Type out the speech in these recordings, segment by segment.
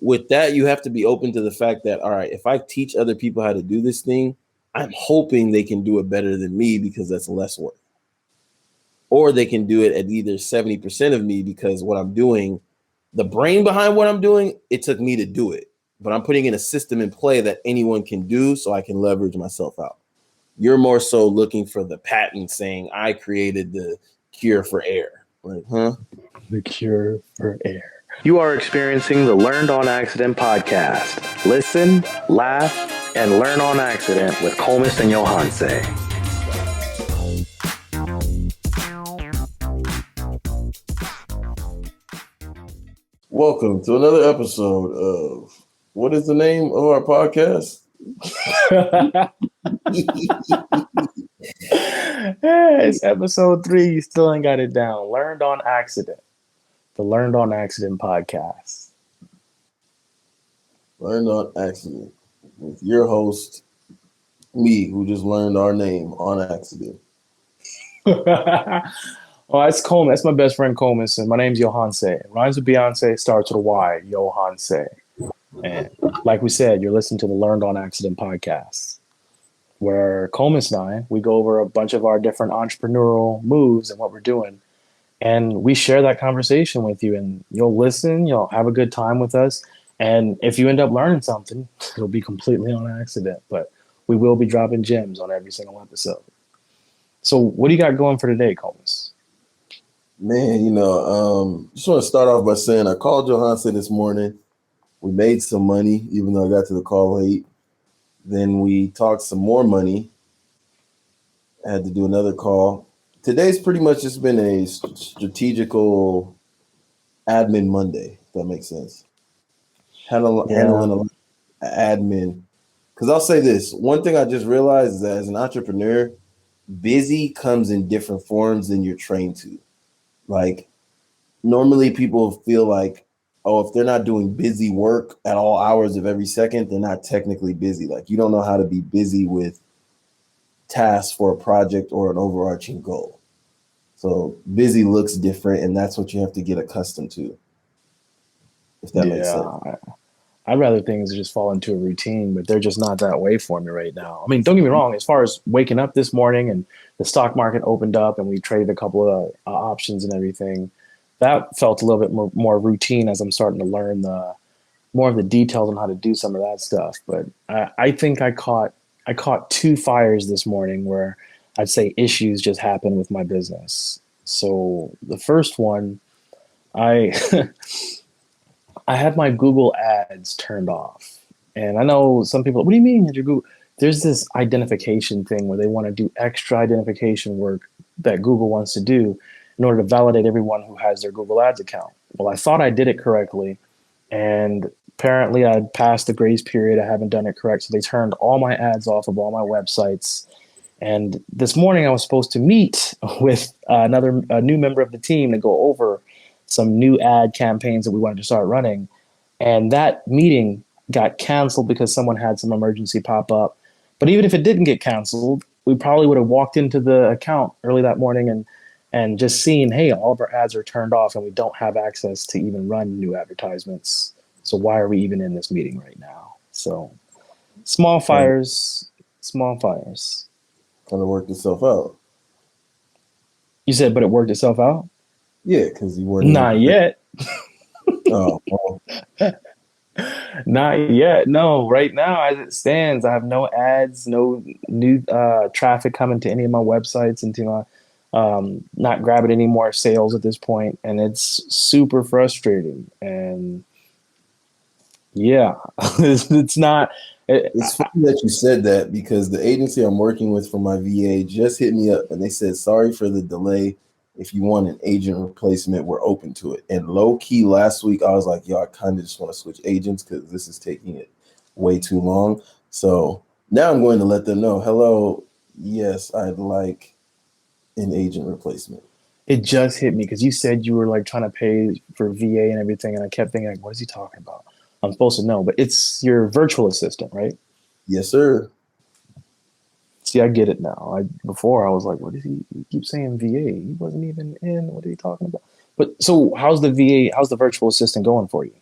with that, you have to be open to the fact that, all right, if I teach other people how to do this thing, I'm hoping they can do it better than me because that's less work. Or they can do it at either 70% of me because what I'm doing, the brain behind what I'm doing, it took me to do it. But I'm putting in a system in play that anyone can do so I can leverage myself out. You're more so looking for the patent saying, I created the cure for air. Like, huh? The cure for air. You are experiencing the Learned on Accident podcast. Listen, laugh, and learn on accident with Kolmus and Johanse. Welcome to another episode of, what is the name of our podcast? It's episode 3. You still ain't got it down. Learned on Accident. The Learned on Accident podcast. Learned on Accident with your host, me, who just learned our name on accident. Oh, that's Coleman. That's my best friend Kolmus, and my name's Johanse. It rhymes with Beyonce, starts with a Y, Johanse. And like we said, you're listening to the Learned on Accident podcast, where Kolmus and I, we go over a bunch of our different entrepreneurial moves and what we're doing. And we share that conversation with you, and you'll listen, you'll have a good time with us. And if you end up learning something, it'll be completely on accident, but we will be dropping gems on every single episode. So what do you got going for today, Kolmus? Man, just want to start off by saying I called Johansen this morning. We made some money, even though I got to the call late. Then we talked some more money. I had to do another call. Today's pretty much just been a strategical admin Monday, if that makes sense. Handling a lot of admin. Because I'll say this, one thing I just realized is that as an entrepreneur, busy comes in different forms than you're trained to. Like, normally people feel like, oh, if they're not doing busy work at all hours of every second, they're not technically busy. Like, you don't know how to be busy with tasks for a project or an overarching goal. So busy looks different, and that's what you have to get accustomed to, if that makes sense. I'd rather things just fall into a routine, but they're just not that way for me right now. I mean, don't get me wrong, as far as waking up this morning and the stock market opened up and we traded a couple of options and everything, that felt a little bit more routine as I'm starting to learn more of the details on how to do some of that stuff. But I think I caught 2 fires this morning where I'd say issues just happened with my business. So the first one, I had my Google ads turned off. And I know some people, what do you mean your Google? There's this identification thing where they want to do extra identification work that Google wants to do in order to validate everyone who has their Google Ads account. Well, I thought I did it correctly, and apparently I'd passed the grace period. I haven't done it correct. So they turned all my ads off of all my websites. And this morning I was supposed to meet with a new member of the team to go over some new ad campaigns that we wanted to start running. And that meeting got canceled because someone had some emergency pop up. But even if it didn't get canceled, we probably would have walked into the account early that morning and just seen, hey, all of our ads are turned off and we don't have access to even run new advertisements. So why are we even in this meeting right now? So small fires. Kind of worked itself out. You said, but it worked itself out? Yeah, because you weren't. Not yet. Oh, well. Not yet. No, right now, as it stands, I have no ads, no new traffic coming to any of my websites, into my not grabbing any more sales at this point, and it's super frustrating. And yeah, it's not. It's funny that you said that, because the agency I'm working with for my VA just hit me up and they said, sorry for the delay. If you want an agent replacement, we're open to it. And low key last week, I was like, yo, I kind of just want to switch agents because this is taking it way too long. So now I'm going to let them know, hello, yes, I'd like an agent replacement. It just hit me because you said you were like trying to pay for VA and everything. And I kept thinking, like, what is he talking about? I'm supposed to know, but it's your virtual assistant, right? Yes, sir. See, I get it now. Before I was like, what is he keep saying VA? He wasn't even in. What are you talking about? But so how's the virtual assistant going for you?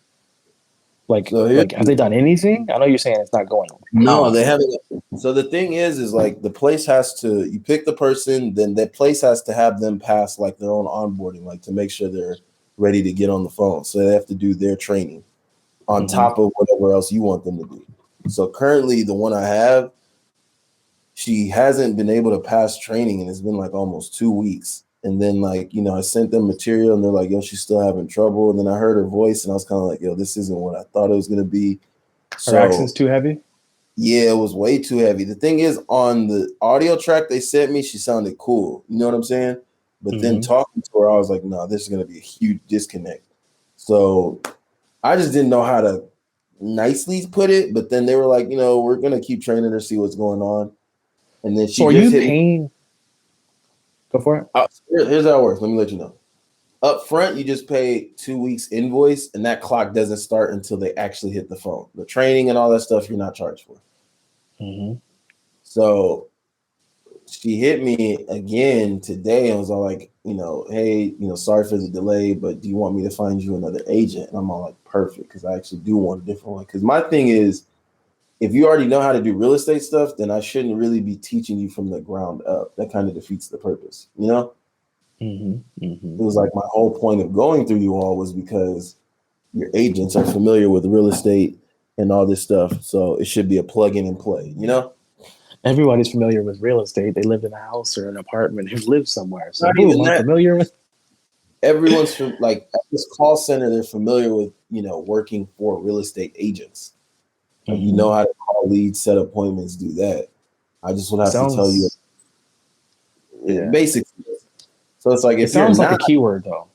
So here, Have they done anything? I know you're saying it's not going no, how. they haven't. So the thing is like the place has to. You pick the person, then that place has to have them pass like their own onboarding, like to make sure they're ready to get on the phone. So they have to do their training on Mm-hmm. top of whatever else you want them to do. So currently, the one I have, she hasn't been able to pass training, and it's been like almost 2 weeks. And then like, I sent them material and they're like, yo, she's still having trouble. And then I heard her voice and I was kind of like, yo, this isn't what I thought it was gonna be. Her accent's So too heavy. yeah, it was way too heavy. The thing is, on the audio track they sent me, she sounded cool. You know what I'm saying? But then Mm-hmm. talking to her, I was like, no, this is gonna be a huge disconnect. So I just didn't know how to nicely put it. But then they were like, we're gonna keep training her, see what's going on. And then So she are just you hit me. paying? Go for it. Here's how it works. Let me let you know. Up front, you just pay 2 weeks invoice, and that clock doesn't start until they actually hit the phone. The training and all that stuff, you're not charged for. Mm-hmm. So she hit me again today and was all like, hey, sorry for the delay, but do you want me to find you another agent? And I'm all like, perfect, because I actually do want a different one. Because my thing is, if you already know how to do real estate stuff, then I shouldn't really be teaching you from the ground up. That kind of defeats the purpose, Mm-hmm. Mm-hmm. It was like my whole point of going through you all was because your agents are familiar with real estate and all this stuff. So it should be a plug in and play. Everybody's familiar with real estate. They live in a house or an apartment. Who live somewhere. So Not boom, even I'm that. familiar with. Everyone's like at this call center, they're familiar with, working for real estate agents. Like, you Mm-hmm. know how to call leads, set appointments, do that. I just would It have to tell you sounds. Yeah. basically. So it's like It if you're sounds like a not, keyword though.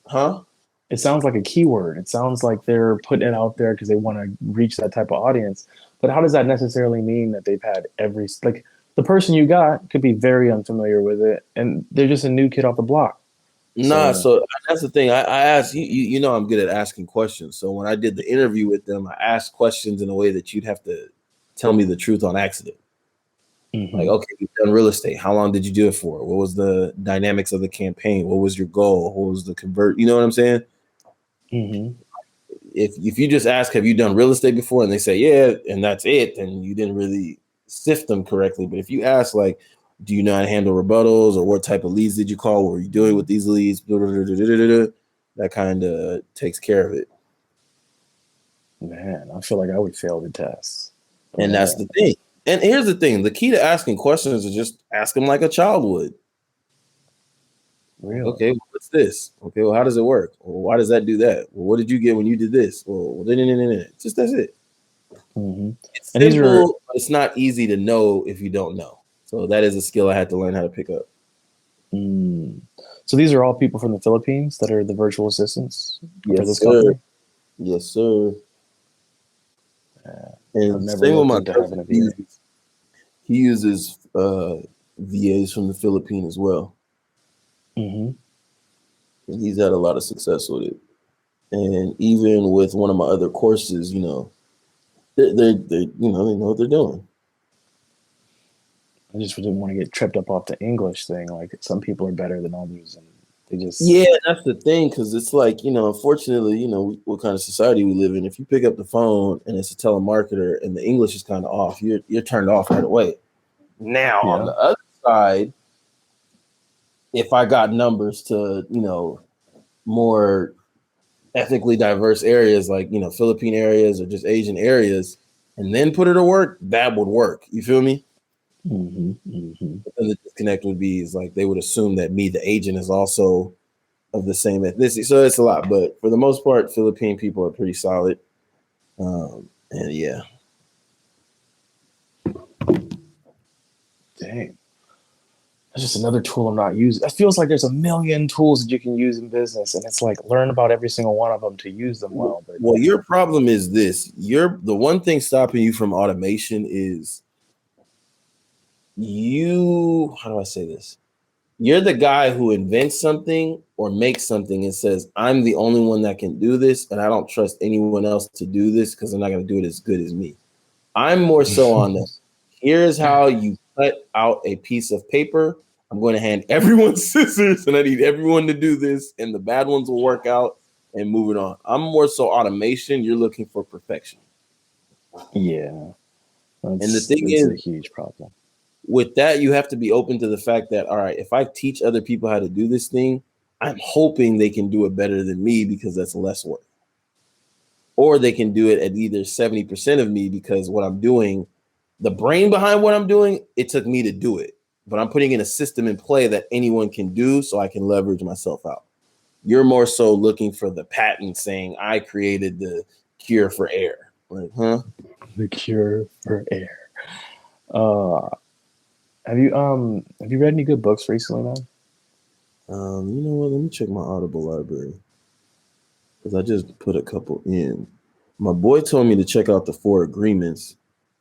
huh? It sounds like a keyword. It sounds like they're putting it out there because they want to reach that type of audience. But how does that necessarily mean that they've had like the person you got could be very unfamiliar with it and they're just a new kid off the block. Nah, So so that's the thing. I asked you, I'm good at asking questions. So when I did the interview with them, I asked questions in a way that you'd have to tell me the truth on accident. Like, mm-hmm. okay, you've done real estate. How long did you do it for? What was the dynamics of the campaign? What was your goal? What was the convert? You know what I'm saying? Mm-hmm. If you just ask, have you done real estate before? And they say, yeah, and that's it, then you didn't really sift them correctly. But if you ask, like, do you know how to handle rebuttals, or what type of leads did you call? What were you doing with these leads? That kind of takes care of it. Man, I feel like I would fail the test. And that's the thing. And here's the thing. The key to asking questions is just ask them like a child would. Really? Okay, what's this? Okay, well, how does it work? Well, why does that do that? Well, what did you get when you did this? Well, just that's it. Mm-hmm. It's And these are simple, but it's not easy to know if you don't know. So that is a skill I had to learn how to pick up. so these are all people from the Philippines that are the virtual assistants for Yes, this sir. company. Yes, sir. I've And never same with looked my into having cousin. a VA. He uses VAs from the Philippines as well. Mm-hmm. And he's had a lot of success with it. And even with one of my other courses, they they know what they're doing. I just didn't want to get tripped up off the English thing. Like some people are better than others, and they just Yeah, that's the thing, because it's like, unfortunately, what kind of society we live in. If you pick up the phone and it's a telemarketer and the English is kind of off, you're turned off right away. Now, on the other side, if I got numbers to, more ethnically diverse areas like, Philippine areas or just Asian areas, and then put it to work, that would work. You feel me? Mm-hmm. Mm-hmm. But then the disconnect would be is like they would assume that me, the agent, is also of the same ethnicity. So it's a lot, but for the most part, Philippine people are pretty solid. And yeah. Dang. That's just another tool I'm not using. It feels like there's a million tools that you can use in business, and it's like learn about every single one of them to use them well. But Well, your problem is this. The one thing stopping you from automation is how do I say this? You're the guy who invents something or makes something and says, I'm the only one that can do this, and I don't trust anyone else to do this because they're not going to do it as good as me. I'm more so on the, here's how you cut out a piece of paper. I'm going to hand everyone scissors, and I need everyone to do this, and the bad ones will work out. and moving on. I'm more so automation. You're looking for perfection. Yeah, And the thing it's is, a huge problem. with that, you have to be open to the fact that, all right, if I teach other people how to do this thing, I'm hoping they can do it better than me because that's less work. Or they can do it at either 70% of me because what I'm doing, the brain behind what I'm doing, it took me to do it. But I'm putting in a system in play that anyone can do so I can leverage myself out. You're more so looking for the patent saying I created the cure for air. Like, huh? The cure for air. Uh, have you read any good books recently, man? You know what? Let me check my Audible library because I just put a couple in. My boy told me to check out the Four Agreements.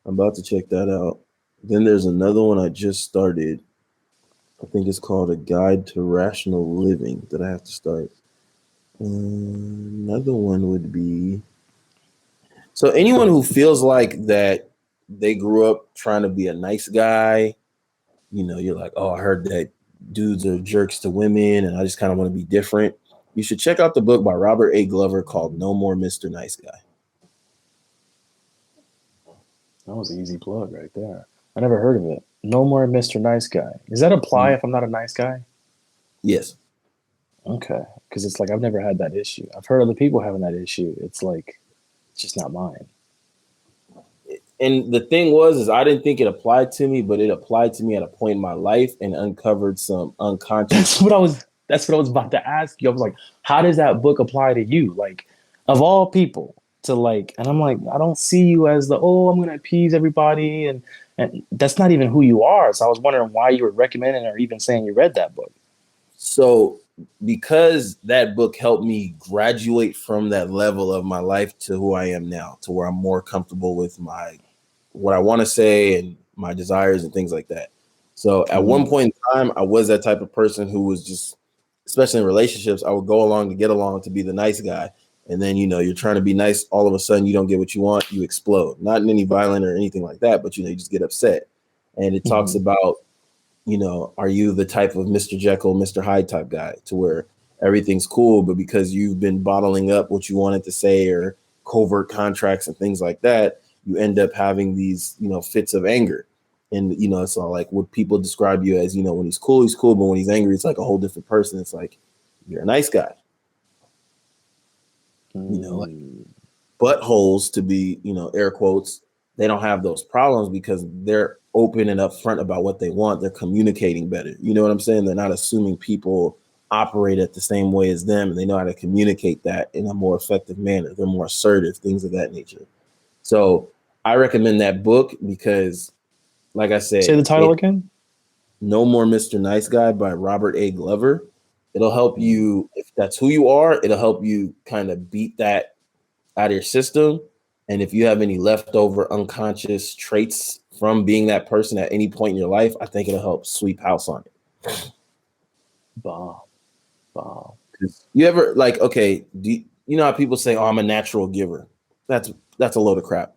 I'm about to check that out. Then there's another one I just started. I think it's called A Guide to Rational Living that I have to start. Another one would be so anyone who feels like that they grew up trying to be a nice guy, you're like, oh, I heard that dudes are jerks to women and I just kind of want to be different. You should check out the book by Robert A. Glover called No More Mr. Nice Guy. That was an easy plug right there. I never heard of it. No more Mr. Nice Guy. Does that apply if I'm not a nice guy? Yes. Okay, because it's like I've never had that issue. I've heard other people having that issue. It's like it's just not mine. And the thing is I didn't think it applied to me, but it applied to me at a point in my life and uncovered some unconscious. That's what I was about to ask you. I was like, how does that book apply to you? Like, of all people, to like, and I'm like, I don't see you as the I'm gonna appease everybody, and that's not even who you are. So I was wondering why you were recommending or even saying you read that book. So because that book helped me graduate from that level of my life to who I am now, to where I'm more comfortable with what I want to say and my desires and things like that. So at one point in time, I was that type of person who was just, especially in relationships, I would go along to get along to be the nice guy. And then, you're trying to be nice. All of a sudden, you don't get what you want. You explode, not in any violent or anything like that, but, you just get upset. And it talks about, are you the type of Mr. Jekyll, Mr. Hyde type guy to where everything's cool, but because you've been bottling up what you wanted to say or covert contracts and things like that, you end up having these, fits of anger. And, it's all like what people describe you as, when he's cool, but when he's angry, it's like a whole different person. It's like, you're a nice guy. Like buttholes, to be, air quotes, they don't have those problems because they're open and upfront about what they want. They're communicating better. You know what I'm saying? They're not assuming people operate at the same way as them, and they know how to communicate that in a more effective manner. They're more assertive, things of that nature. So I recommend that book because, like I said, say the title again. No More Mr. Nice Guy by Robert A. Glover. It'll help you, if that's who you are, it'll help you kind of beat that out of your system. And if you have any leftover unconscious traits from being that person at any point in your life, I think it'll help sweep house on it. Bomb. You ever okay, you know how people say, oh, I'm a natural giver? That's a load of crap.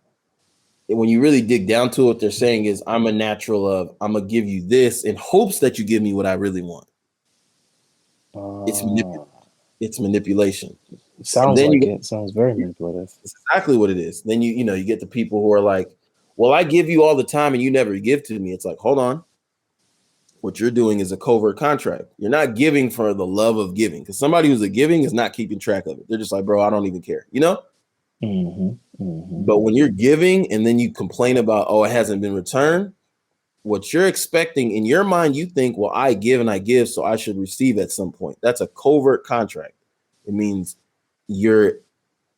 And when you really dig down to it, what they're saying is I'm going to give you this in hopes that you give me what I really want. It's manipulation. Sounds like it. Sounds very manipulative. It's exactly what it is. Then you get the people who are like, well, I give you all the time and you never give to me. It's like, hold on. What you're doing is a covert contract. You're not giving for the love of giving, because somebody who's a giving is not keeping track of it. They're just like, bro, I don't even care, But when you're giving and then you complain about, oh, it hasn't been returned, what you're expecting in your mind, you think, well, I give and I give, so I should receive at some point. That's a covert contract. It means they're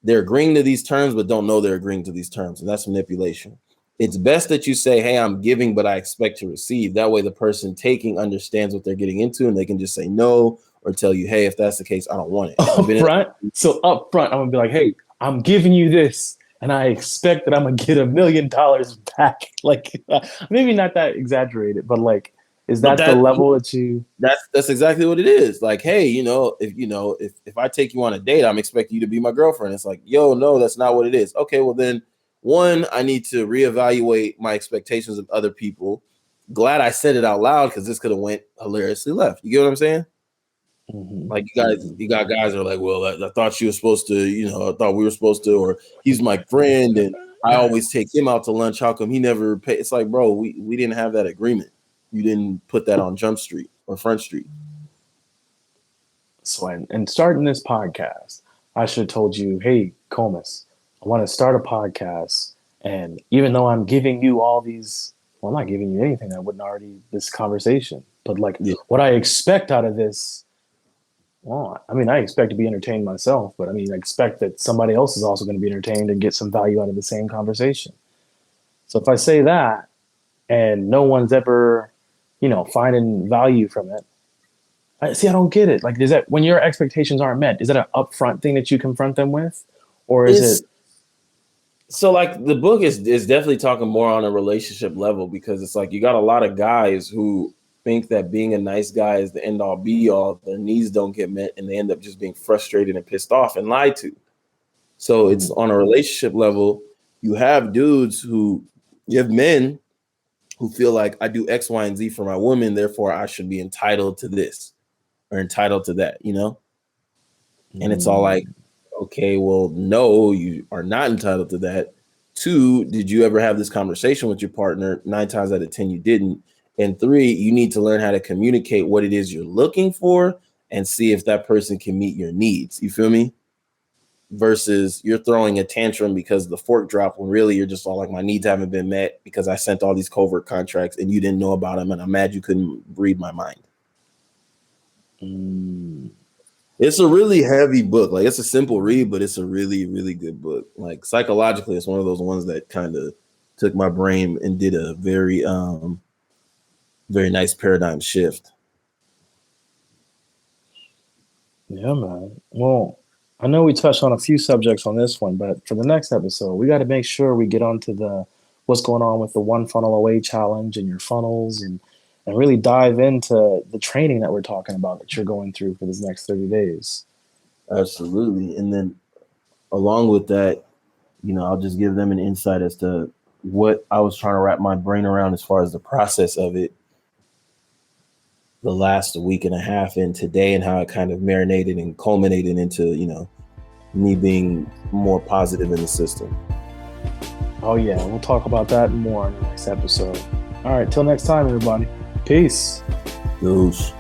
agreeing to these terms, but don't know they're agreeing to these terms. And that's manipulation. It's best that you say, hey, I'm giving, but I expect to receive. That way the person taking understands what they're getting into and they can just say no or tell you, hey, if that's the case, I don't want it. So up front, I'm going to be like, hey, I'm giving you this and I expect that I'm going to get $1 million back. Like, maybe not that exaggerated, but like, is that the level that you? That's exactly what it is. Like, hey, if I take you on a date, I'm expecting you to be my girlfriend. It's like, yo, no, that's not what it is. Okay, well then, one, I need to reevaluate my expectations of other people. Glad I said it out loud because this could have went hilariously left. You get what I'm saying? Mhm. Like you got guys that are like, well, I thought she was supposed to, I thought we were supposed to, or he's my friend and I always take him out to lunch. How come he never pay? It's like, bro, we didn't have that agreement. You didn't put that on Jump Street or Front Street. So, and starting this podcast, I should have told you, hey, Kolmus, I want to start a podcast. And even though I'm giving you all these, well, I'm not giving you anything that wouldn't already, this conversation, but like Yeah. what I expect out of this, well, I mean, I expect to be entertained myself, but I mean, I expect that somebody else is also going to be entertained and get some value out of the same conversation. So if I say that and no one's ever, finding value from it, I don't get it. Like, is that when your expectations aren't met? Is that an upfront thing that you confront them with, or is It's it? so like the book is definitely talking more on a relationship level because it's like you got a lot of guys who think that being a nice guy is the end all be all. Their needs don't get met, and they end up just being frustrated and pissed off and lied to. So it's on a relationship level. You have dudes you have men who feel like I do X, Y, and Z for my woman, therefore I should be entitled to this or entitled to that, And it's all like, okay, well, no, you are not entitled to that. 2, did you ever have this conversation with your partner? 9 times out of 10, you didn't. And 3, you need to learn how to communicate what it is you're looking for and see if that person can meet your needs. You feel me? Versus you're throwing a tantrum because the fork dropped when really you're just all like, my needs haven't been met because I sent all these covert contracts and you didn't know about them. And I'm mad you couldn't read my mind. It's a really heavy book. Like it's a simple read, but it's a really, really good book. Like psychologically, it's one of those ones that kind of took my brain and did a very, very nice paradigm shift. Yeah, man. Well, I know we touched on a few subjects on this one, but for the next episode, we got to make sure we get onto the what's going on with the one funnel away challenge and your funnels and really dive into the training that we're talking about that you're going through for this next 30 days. Absolutely. And then along with that, I'll just give them an insight as to what I was trying to wrap my brain around as far as the process of it the last week and a half and today and how it kind of marinated and culminated into, me being more positive in the system. Oh, yeah. We'll talk about that more in the next episode. All right. Till next time, everybody. Peace. Goosh.